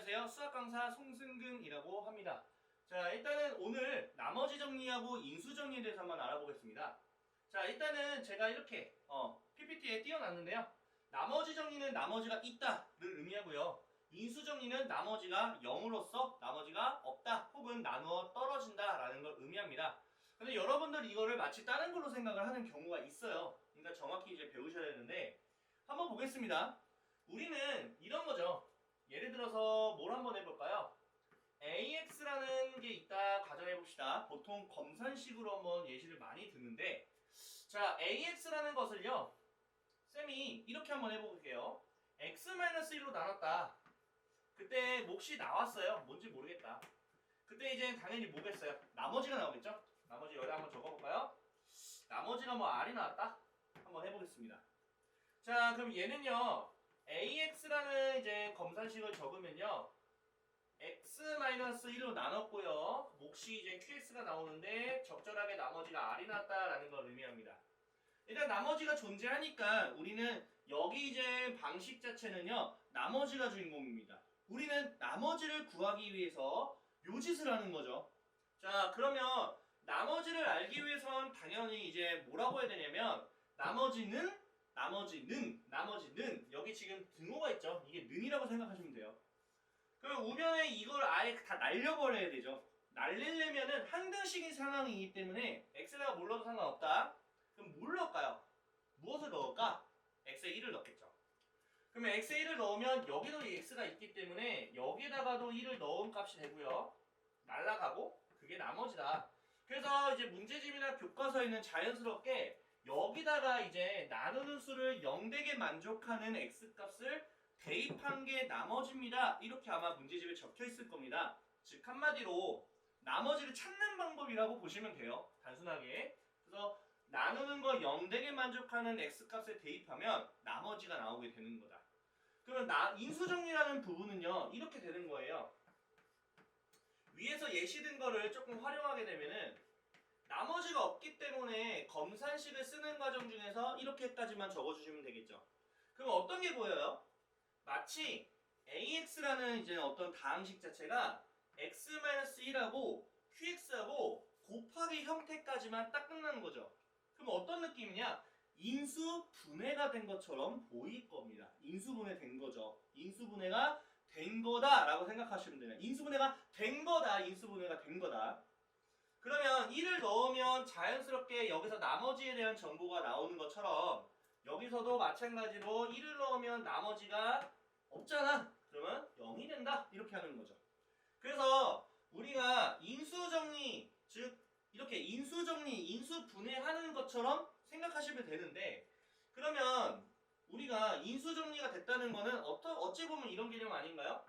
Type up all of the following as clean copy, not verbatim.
안녕하세요. 수학 강사 송승근이라고 합니다. 자, 일단은 오늘 나머지 정리하고 인수 정리에 대해서 한번 알아보겠습니다. 자, 일단은 제가 이렇게 PPT에 띄워놨는데요. 나머지 정리는 나머지가 있다를 의미하고요. 인수 정리는 나머지가 0으로서 나머지가 없다 혹은 나누어 떨어진다 라는 걸 의미합니다. 근데 여러분들 이거를 마치 다른 걸로 생각을 하는 경우가 있어요. 그러니까 정확히 이제 배우셔야 되는데 한번 보겠습니다. 우리는 이런 거죠. 예를 들어서 뭘 한번 해볼까요? AX라는 게 있다 가정해 봅시다. 보통 검산식으로 한번 예시를 많이 드는데, 자, AX라는 것을요, 쌤이 이렇게 한번 해볼게요. X-1로 나눴다. 그때 몫이 나왔어요. 뭔지 모르겠다. 그때 이제 당연히 뭐겠어요? 나머지가 나오겠죠? 나머지 여기다 한번 적어볼까요? 나머지가 뭐 R이 나왔다? 한번 해보겠습니다. 자, 그럼 얘는요, AX라는 이제 검산식을 적으면요, X-1로 나눴고요. 몫이 이제 QX가 나오는데 적절하게 나머지가 R이 나왔다라는 걸 의미합니다. 일단 나머지가 존재하니까 우리는 여기 이제 방식 자체는요, 나머지가 주인공입니다. 우리는 나머지를 구하기 위해서 요 짓을 하는 거죠. 자, 그러면 나머지를 알기 위해선 당연히 이제 뭐라고 해야 되냐면 나머지는 여기 지금 등호가 있죠. 이게 는이라고 생각하시면 돼요. 그럼 우변에 이걸 아예 다 날려버려야 되죠. 날리려면은 한 등식인 상황이기 때문에 x에다가 뭘 넣어도 상관없다. 그럼 뭘 넣을까요? 무엇을 넣을까? x에 1을 넣겠죠. 그러면 x에 1을 넣으면 여기도 x가 있기 때문에 여기다가도 1을 넣은 값이 되고요. 날라가고 그게 나머지다. 그래서 이제 문제집이나 교과서에는 자연스럽게 여기다가 이제 나누는 수를 0되게 만족하는 x값을 대입한 게 나머지입니다. 이렇게 아마 문제집에 적혀 있을 겁니다. 즉 한마디로 나머지를 찾는 방법이라고 보시면 돼요. 단순하게. 그래서 나누는 거 0되게 만족하는 x값에 대입하면 나머지가 나오게 되는 거다. 그러면 인수정리라는 부분은요, 이렇게 되는 거예요. 위에서 예시든 거를 조금 활용하게 되면은 나머지가 없기 때문에 검산식을 쓰는 과정 중에서 이렇게까지만 적어주시면 되겠죠. 그럼 어떤 게 보여요? 마치 AX라는 이제 어떤 다항식 자체가 X-1하고 QX하고 곱하기 형태까지만 딱 끝나는 거죠. 그럼 어떤 느낌이냐? 인수분해가 된 것처럼 보일 겁니다. 인수분해 된 거죠. 인수분해가 된 거다라고 생각하시면 돼요. 인수분해가 된 거다. 인수분해가 된 거다. 그러면 1을 넣으면 자연스럽게 여기서 나머지에 대한 정보가 나오는 것처럼 여기서도 마찬가지로 1을 넣으면 나머지가 없잖아. 그러면 0이 된다. 이렇게 하는 거죠. 그래서 우리가 인수정리, 즉 이렇게 인수정리, 인수분해하는 것처럼 생각하시면 되는데, 그러면 우리가 인수정리가 됐다는 거는 어찌 보면 이런 개념 아닌가요?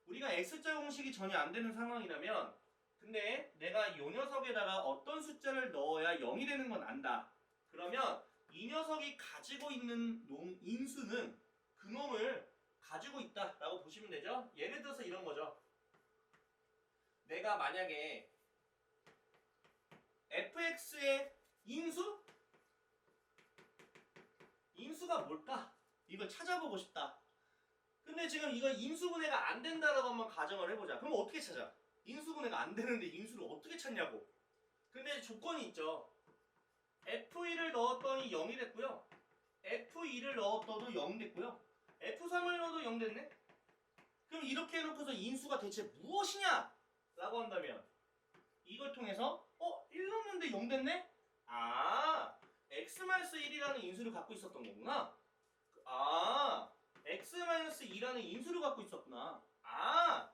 우리가 X자 공식이 전혀 안 되는 상황이라면, 근데 내가 이 녀석에다가 어떤 숫자를 넣어야 0이 되는 건 안다. 그러면 이 녀석이 가지고 있는 인수는 그 놈을 가지고 있다라고 보시면 되죠. 예를 들어서 이런 거죠. 내가 만약에 fx의 인수가 뭘까? 이걸 찾아보고 싶다. 근데 지금 이거 인수분해가 안 된다라고 한번 가정을 해보자. 그럼 어떻게 찾아? 인수분해가 안 되는데 인수를 어떻게 찾냐고. 근데 조건이 있죠. F1을 넣었더니 0이 됐고요. F2를 넣었더니 0 됐고요. F3을 넣어도 0 됐네? 그럼 이렇게 해놓고서 인수가 대체 무엇이냐? 라고 한다면 이걸 통해서 1 넣었는데 0 됐네? 아, X-1이라는 인수를 갖고 있었던 거구나. 아, X-2라는 인수를 갖고 있었구나. 아,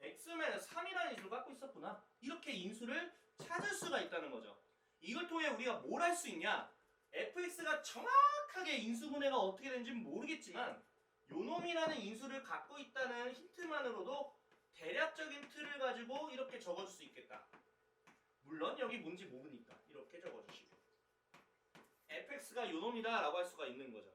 X-3이라는 인수를 갖고 있었구나. 이렇게 인수를 찾을 수가 있다는 거죠. 이걸 통해 우리가 뭘 할 수 있냐? fx가 정확하게 인수분해가 어떻게 되는지는 모르겠지만 요놈이라는 인수를 갖고 있다는 힌트만으로도 대략적인 틀을 가지고 이렇게 적어줄 수 있겠다. 물론 여기 뭔지 모르니까 이렇게 적어주시고 fx가 요놈이다 라고 할 수가 있는 거죠.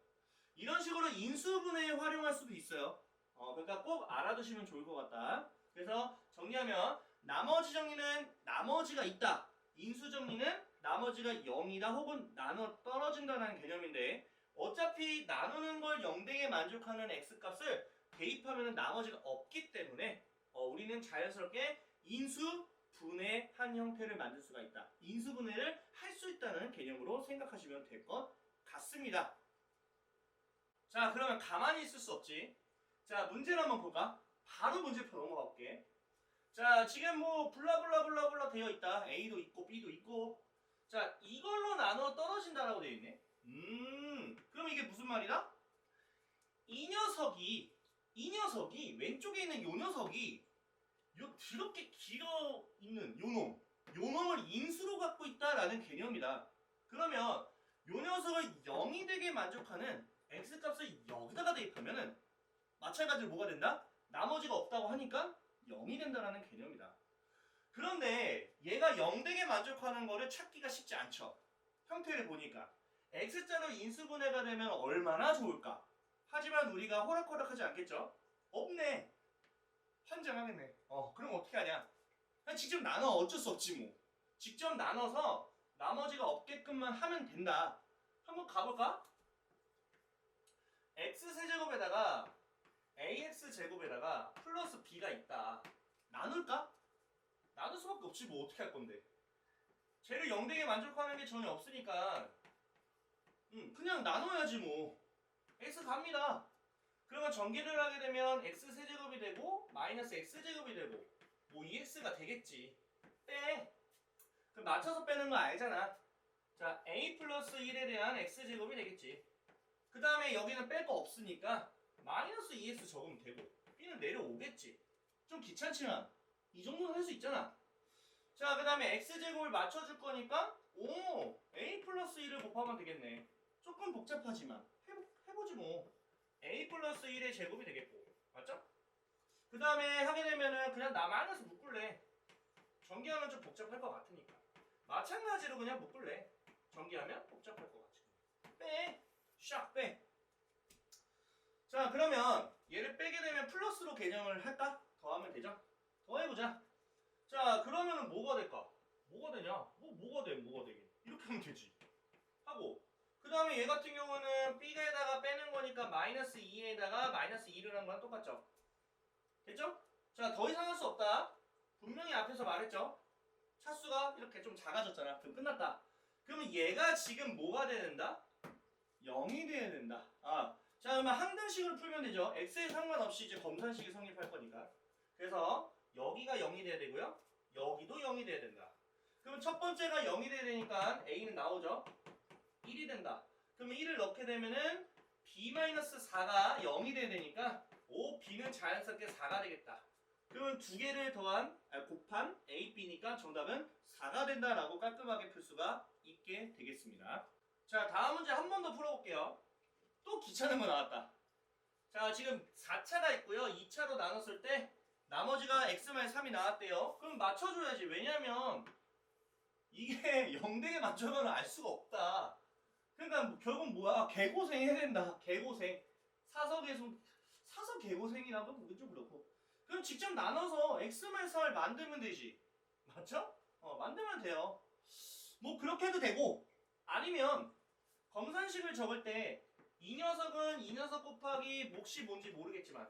이런 식으로 인수분해에 활용할 수도 있어요. 그러니까 꼭 알아두시면 좋을 것 같다. 그래서 정리하면 나머지 정리는 나머지가 있다. 인수 정리는 나머지가 0이다 혹은 나눠 떨어진다는 개념인데, 어차피 나누는 걸 0되게 만족하는 x값을 대입하면 나머지가 없기 때문에 우리는 자연스럽게 인수분해한 형태를 만들 수가 있다. 인수분해를 할 수 있다는 개념으로 생각하시면 될 것 같습니다. 자, 그러면 가만히 있을 수 없지. 자, 문제를 한번 볼까? 바로 문제표 넘어가 볼게. 자, 지금 뭐 블라블라블라블라 되어 있다. A도 있고 B도 있고. 자, 이걸로 나눠 떨어진다라고 되어 있네. 그럼 이게 무슨 말이다? 이 녀석이 왼쪽에 있는 요 녀석이 요 더럽게 길어 있는 요 놈을 인수로 갖고 있다라는 개념이다. 그러면 요 녀석을 0이 되게 만족하는 x값을 여기다가 대입하면은 마찬가지로 뭐가 된다? 나머지가 없다고 하니까 0이 된다라는 개념이다. 그런데 얘가 0 되게 만족하는 거를 찾기가 쉽지 않죠. 형태를 보니까 x자로 인수분해가 되면 얼마나 좋을까? 하지만 우리가 호락호락하지 않겠죠? 없네. 환장하겠네. 그럼 어떻게 하냐? 그냥 직접 나눠. 어쩔 수 없지 뭐. 직접 나눠서 나머지가 없게끔만 하면 된다. 한번 가볼까? x세제곱에다가 ax제곱에다가 플러스 b가 있다. 나눌까? 나눌 수밖에 없지 뭐. 어떻게 할 건데? 쟤를 0대에 만족하는 게 전혀 없으니까 그냥 나눠야지 뭐. x 갑니다. 그러면 전개를 하게 되면 x세제곱이 되고 마이너스 x제곱이 되고 뭐 2x가 되겠지. 빼. 그럼 맞춰서 빼는 거 알잖아. 자, a 플러스 1에 대한 x제곱이 되겠지. 그 다음에 여기는 뺄 거 없으니까 마이너스 2x 적으면 되고 b는 내려오겠지. 좀 귀찮지만 이 정도는 할 수 있잖아. 자, 그 다음에 x제곱을 맞춰줄 거니까 a 플러스 1을 곱하면 되겠네. 조금 복잡하지만 해보지 뭐. a 플러스 1의 제곱이 되겠고, 맞죠? 그 다음에 하게 되면은 그냥 나 마이너스 묶을래. 전개하면 좀 복잡할 것 같으니까. 마찬가지로 그냥 묶을래. 전개하면 복잡할 것 같으니까. 빼. 샥 빼. 자, 그러면 얘를 빼게 되면 플러스로 개념을 할까? 더하면 되죠? 더해보자. 자, 그러면은 뭐가 될까? 뭐가 되냐? 뭐가 되긴. 이렇게 하면 되지. 하고. 그 다음에 얘 같은 경우는 b에다가 빼는 거니까 마이너스 2에다가 마이너스 2를 한 거랑 똑같죠? 됐죠? 자, 더 이상 할 수 없다. 분명히 앞에서 말했죠? 차수가 이렇게 좀 작아졌잖아. 그럼 끝났다. 그러면 얘가 지금 뭐가 돼야 된다? 0이 돼야 된다. 자, 그러면 항등식으로 풀면 되죠? x에 상관없이 이제 검산식이 성립할 거니까. 그래서 여기가 0이 돼야 되고요. 여기도 0이 돼야 된다. 그러면 첫 번째가 0이 돼야 되니까 a는 나오죠? 1이 된다. 그러면 1을 넣게 되면은 b-4가 0이 돼야 되니까 b는 자연스럽게 4가 되겠다. 그러면 두 개를 곱한 a, b니까 정답은 4가 된다라고 깔끔하게 풀 수가 있게 되겠습니다. 자, 다음 문제 한 번 더 풀어볼게요. 또 귀찮은 거 나왔다. 자, 지금 4차가 있고요. 2차로 나눴을 때 나머지가 x-3이 나왔대요. 그럼 맞춰줘야지. 왜냐면 이게 0대에 맞춰면 알 수가 없다. 그러니까 결국 뭐야? 개고생 해야 된다. 개고생. 사서 개고생이라고 보기 좀 그렇고. 그럼 직접 나눠서 x-3을 만들면 되지. 맞죠? 만들면 돼요. 뭐 그렇게 해도 되고, 아니면 검산식을 적을 때 이 녀석은 이 녀석 곱하기 몫이 뭔지 모르겠지만,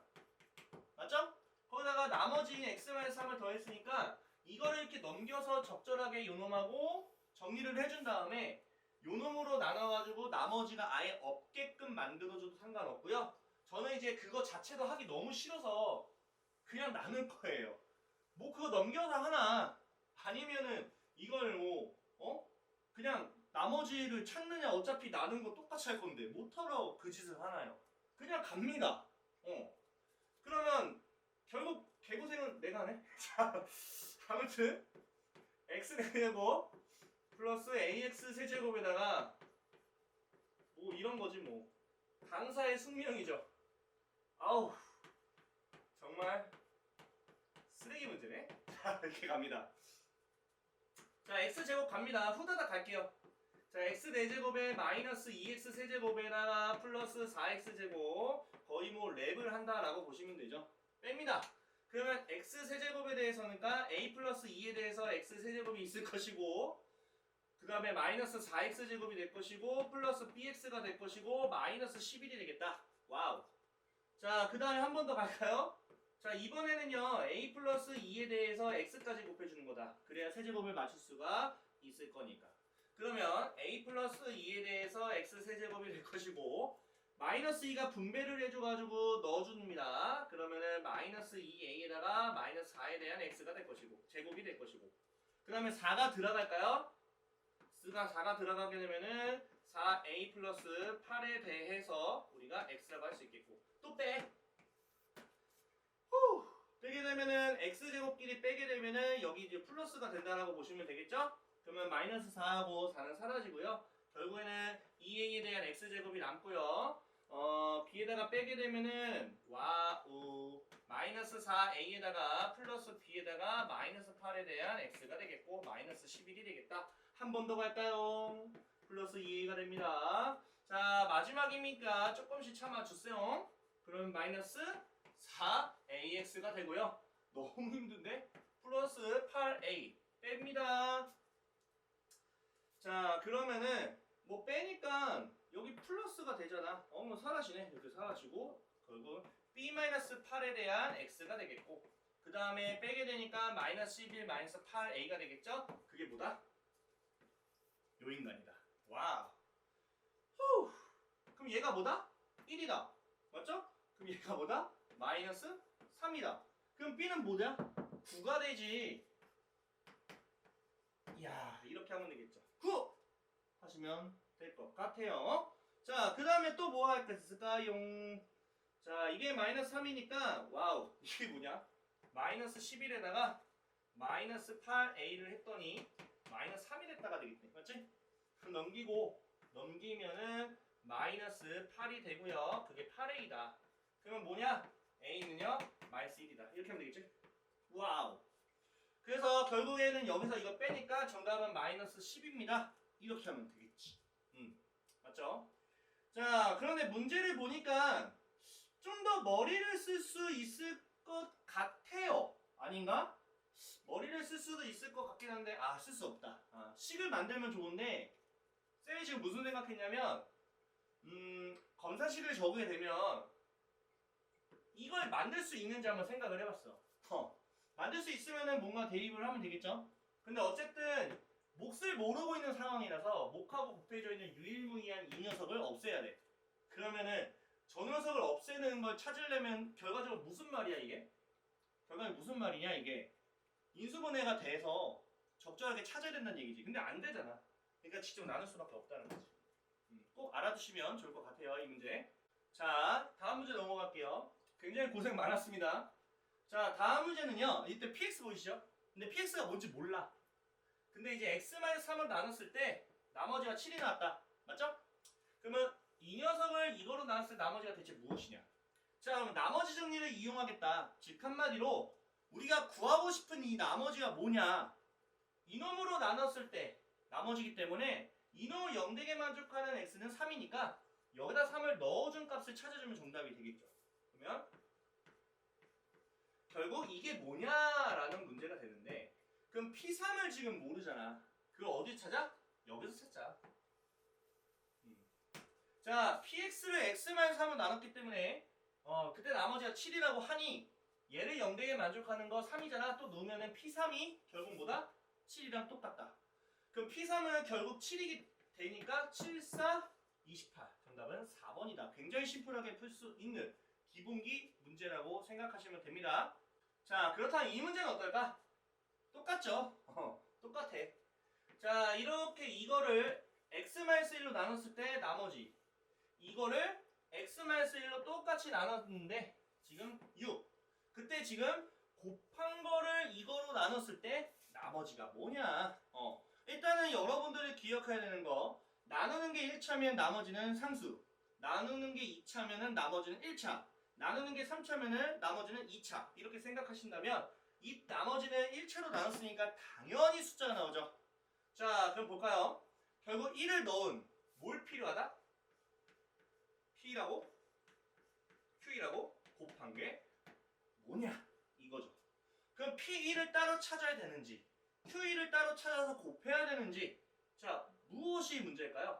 맞죠? 거기다가 나머지 x-3을 더했으니까 이거를 이렇게 넘겨서 적절하게 요놈하고 정리를 해준 다음에 요놈으로 나눠가지고 나머지가 아예 없게끔 만들어줘도 상관없고요. 저는 이제 그거 자체도 하기 너무 싫어서 그냥 나눌 거예요. 뭐 그거 넘겨서 하나, 아니면은 이걸 그냥 나머지를 찾느냐. 어차피 나눈 거 똑같이 할 건데 못하러 그 짓을 하나요? 그냥 갑니다. 그러면 결국 개고생은 내가 하네? 자, 아무튼 x제곱 플러스 ax 세제곱에다가 뭐 이런 거지 뭐. 강사의 숙명이죠. 아우, 정말 쓰레기 문제네. 자, 이렇게 갑니다. 자, x제곱 갑니다. 후다닥 갈게요. 자, x 4제곱에 마이너스 2x 세제곱에다가 플러스 4x 제곱, 거의 뭐 랩을 한다라고 보시면 되죠. 뺍니다. 그러면 x 세제곱에 대해서니까 a 플러스 2에 대해서 x 세제곱이 있을 것이고, 그 다음에 마이너스 4x 제곱이 될 것이고, 플러스 bx가 될 것이고, 마이너스 11이 되겠다. 와우. 자, 그 다음에 한 번 더 갈까요? 자, 이번에는요, a 플러스 2에 대해서 x까지 곱해주는 거다. 그래야 세제곱을 맞출 수가 있을 거니까. 그러면 a 플러스 2에 대해서 x 세제곱이 될 것이고, 마이너스 2가 분배를 해줘가지고 넣어줍니다. 그러면은 마이너스 2a에다가 마이너스 4에 대한 x가 될 것이고, 제곱이 될 것이고. 그 다음에 4가 들어갈까요? 4가 들어가게 되면은 4a 플러스 8에 대해서 우리가 x라고 할 수 있겠고, 또 빼. 빼게 되면은 x제곱끼리 빼게 되면은 여기 이제 플러스가 된다라고 보시면 되겠죠? 그러면 마이너스 4하고 4는 사라지고요. 결국에는 2a에 대한 x제곱이 남고요. b에다가 빼게 되면은 와우 마이너스 4a에다가 플러스 b에다가 마이너스 8에 대한 x가 되겠고 마이너스 11이 되겠다. 한 번 더 갈까요? 플러스 2a가 됩니다. 자, 마지막이니까 조금씩 참아주세요. 그럼 마이너스 4ax가 되고요. 너무 힘든데? 플러스 8a 뺍니다. 자, 그러면은 뭐 빼니까 여기 플러스가 되잖아. 뭐 사라지네. 이렇게 사라지고 결국 b-8에 대한 x가 되겠고, 그 다음에 빼게 되니까 마이너스 11 마이너스 8a가 되겠죠? 그게 뭐다? 요 인간이다. 와우. 후. 그럼 얘가 뭐다? 1이다. 맞죠? 그럼 얘가 뭐다? 마이너스 3이다. 그럼 b는 뭐냐? 9가 되지. 이야, 이렇게 하면 되겠죠. 9! 하시면 될 것 같아요. 자, 그 다음에 또 뭐 할까 있을까요? 자, 이게 마이너스 3이니까 와우, 이게 뭐냐? 마이너스 11에다가 마이너스 8a를 했더니 마이너스 3이 됐다가 되겠네. 맞지? 그럼 넘기면은 마이너스 8이 되고요. 그게 8a다. 그러면 뭐냐? a는요? 마이너스 1이다. 이렇게 하면 되겠지? 와우. 그래서 결국에는 여기서 이거 빼니까 정답은 마이너스 10입니다. 이렇게 하면 되겠지. 맞죠? 자, 그런데 문제를 보니까 좀 더 머리를 쓸 수 있을 것 같아요. 아닌가? 머리를 쓸 수도 있을 것 같긴 한데 쓸 수 없다. 식을 만들면 좋은데 쌤이 지금 무슨 생각했냐면 검사식을 적게 되면 이걸 만들 수 있는지 한번 생각을 해봤어. 만들 수 있으면은 뭔가 대입을 하면 되겠죠? 근데 어쨌든 몫을 모르고 있는 상황이라서 몫하고 곱해져 있는 유일무이한 이 녀석을 없애야 돼. 그러면은 저 녀석을 없애는 걸 찾으려면 결과적으로 무슨 말이야 이게? 결과적으로 무슨 말이냐 이게? 인수분해가 돼서 적절하게 찾아야 된다는 얘기지. 근데 안 되잖아. 그러니까 직접 나눌 수밖에 없다는 거지. 꼭 알아두시면 좋을 것 같아요 이 문제. 자, 다음 문제 넘어갈게요. 굉장히 고생 많았습니다. 자, 다음 문제는요. 이때 px 보이시죠? 근데 px가 뭔지 몰라. 근데 이제 x-3을 나눴을 때 나머지가 7이 나왔다. 맞죠? 그러면 이 녀석을 이거로 나눴을 때 나머지가 대체 무엇이냐? 자, 그럼 나머지 정리를 이용하겠다. 즉 한마디로 우리가 구하고 싶은 이 나머지가 뭐냐? 이놈으로 나눴을 때 나머지기 때문에 이놈을 0되게 만족하는 x는 3이니까 여기다 3을 넣어준 값을 찾아주면 정답이 되겠죠. 그러면 결국 이게 뭐냐라는 문제가 되는데, 그럼 P3을 지금 모르잖아. 그걸 어디 찾아? 여기서 찾자. 자, PX를 X-3을 나눴기 때문에 그때 나머지가 7이라고 하니 얘를 0되게 만족하는 거 3이잖아. 또 넣으면은 P3이 결국 뭐다? 7이랑 똑같다. 그럼 P3은 결국 7이 되니까 7, 4, 28. 정답은 4번이다. 굉장히 심플하게 풀 수 있는 기본기 문제라고 생각하시면 됩니다. 자, 그렇다면 이 문제는 어떨까? 똑같죠? 똑같아. 자, 이렇게 이거를 x-1로 나눴을 때 나머지, 이거를 x-1로 똑같이 나눴는데 지금 6. 그때 지금 곱한 거를 이거로 나눴을 때 나머지가 뭐냐? 일단은 여러분들이 기억해야 되는 거, 나누는 게 1차면 나머지는 상수, 나누는 게 2차면은 나머지는 1차, 나누는 게 3차면은 나머지는 2차. 이렇게 생각하신다면 이 나머지는 1차로 나눴으니까 당연히 숫자가 나오죠. 자, 그럼 볼까요? 결국 1을 넣은 뭘 필요하다? P라고 Q라고 곱한 게 뭐냐? 이거죠. 그럼 P1을 따로 찾아야 되는지 Q1을 따로 찾아서 곱해야 되는지, 자, 무엇이 문제일까요?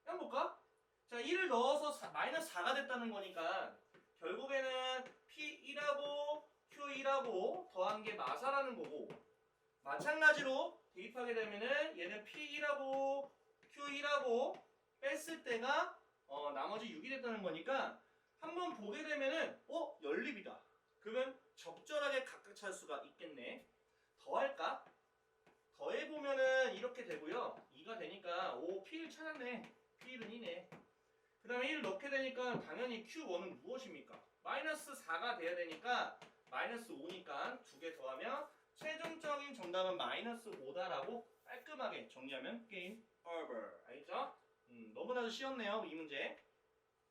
한번 볼까? 자, 1을 넣어서 마이너스 4가 됐다는 거니까 결국에는 P1하고 Q1하고 더한 게 마사라는 거고 마찬가지로 대입하게 되면은 얘는 P1하고 Q1하고 뺐을 때가 나머지 6이 됐다는 거니까 한번 보게 되면은 연립이다. 그러면 적절하게 각각 찾을 수가 있겠네. 더할까? 더해보면은 이렇게 되고요. 2가 되니까 P1 찾았네. P1은 2네. 그 다음에 1 넣게 되니까 당연히 Q1은 무엇입니까? 마이너스 4가 돼야 되니까 마이너스 5니까 2개 더하면 최종적인 정답은 마이너스 5다라고 깔끔하게 정리하면 게임 over. 알겠죠? 너무나도 쉬웠네요, 이 문제.